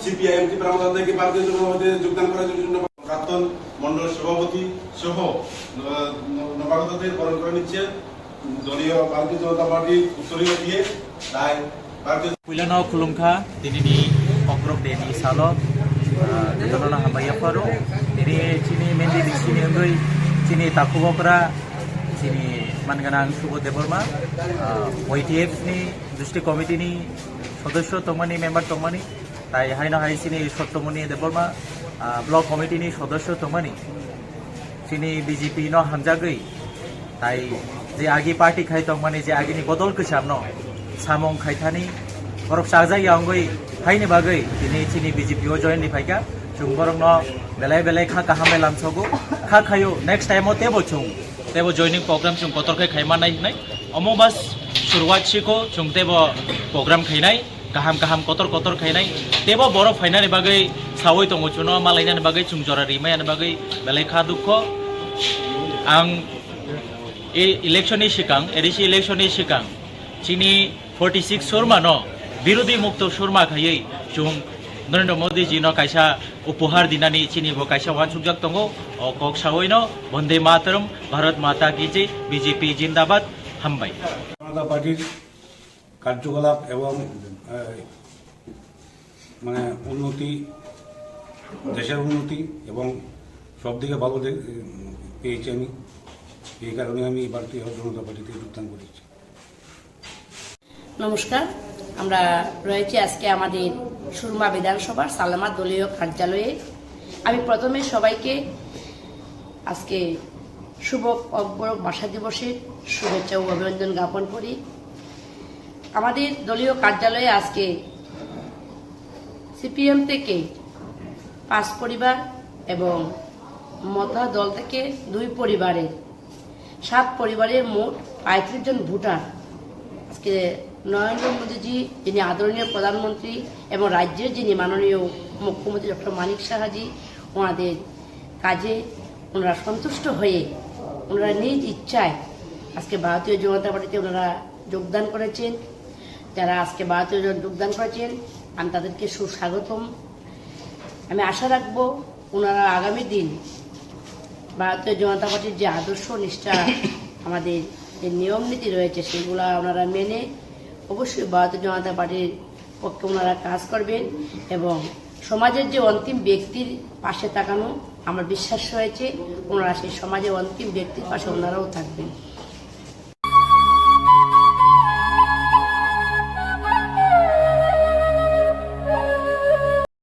CPIM Tripura ভারতীয় জনতা যোগদান করার জন্য প্রাক্তন মন্ডল সভাপতি সহ নবাগতদের বরণ করে নিচ্ছে দলীয় ভারতীয় জনতা পার্টি উত্তরীয় দিয়ে তাই Puilano Kulungka, Dini Okrok Deni Salo, Detono Hambayaparo, Dini Chini Mendi Chini Ungui, Chini Takubokra, Chini Manganang Subo Deborma, YTF ni, Dusti Committee ni, Sodosho Tomani, member Tomani, Tai Haina Haisini, Sotomani Deborma, Block Committee ni, Sodosho Tomani, Chini BJP no Hamjagui, Tai, the Agi Party Kai Tomani, the Agini Bodol Kushamno. Samong Kaitani, or of Saza Yangui, Haini Bagay, the Chini BGPO joined the Paika, Chumborno, Bele Hakahamelam Sogo, Hakayo, next time or Tebo Chung. They were joining programs from Kotorka Kaimana night, Omobas, Surwachiko, Chung Tebo program Kainai, Kaham Kotor Kainai, Tebo Boro Finani Bagay, Sawi Tomochuno, Malayan Bagay, Chumjora Rima and Bagay, Beleka Duko, Ang election is Shikang, Edishi election is Shikang, Chini 46 Surma no, Birudi Mukto Surma Kaye, Chung, Narendra Modi Jino Kaisha, Upuhar Dinani, Chini Vokaisha Wansujak Tongo, or Kok Shawino, Bonde Mataram, Bharat Mata Kiji, BJP Jindabat, Hambai. জনতা পার্টির কার্যকলাপ এবং মানে উন্নতি, দেশের উন্নতি এবং সব দিকে ভালো পেয়েছি আমি, এই কারণে আমি ভারতীয় জনতা পার্টিতে যোগদান করেছি। নমস্কার, আমরা রয়েছি আজকে আমাদের সুরমা বিধানসভার সালামা দলীয় কার্যালয়ে। আমি প্রথমে সবাইকে আজকে শুভ অগ্রক ভাষা দিবসের শুভেচ্ছা ও অভিনন্দন জ্ঞাপন করি। আমাদের দলীয় কার্যালয়ে আজকে সিপিএম থেকে 5 পরিবার এবং মতা দল থেকে 2 পরিবারের 7 পরিবারের মোট 35 জন ভোটার আজকে নরেন্দ্র মোদীজি, যিনি আদরণীয় প্রধানমন্ত্রী এবং রাজ্যের যিনি মাননীয় মুখ্যমন্ত্রী ডক্টর মানিক সাহাজি, ওনাদের কাজে ওনারা সন্তুষ্ট হয়ে ওনারা নিজ ইচ্ছায় আজকে ভারতীয় জনতা পার্টিতে ওনারা যোগদান করেছেন। যারা আজকে ভারতীয় যোগদান করেছেন আমি তাদেরকে সুস্বাগতম। আমি আশা রাখব ওনারা আগামী দিন ভারতীয় জনতা পার্টির যে আদর্শ নিষ্ঠা আমাদের যে নিয়ম নীতি রয়েছে সেগুলো ওনারা মেনে অবশ্যই ভারতীয় জনতা পার্টির পক্ষে ওনারা কাজ করবেন এবং সমাজের যে অন্তিম ব্যক্তির পাশে তাকানো আমার বিশ্বাস রয়েছে ওনারা সেই সমাজের অন্তিম ব্যক্তির পাশে ওনারাও থাকবেন।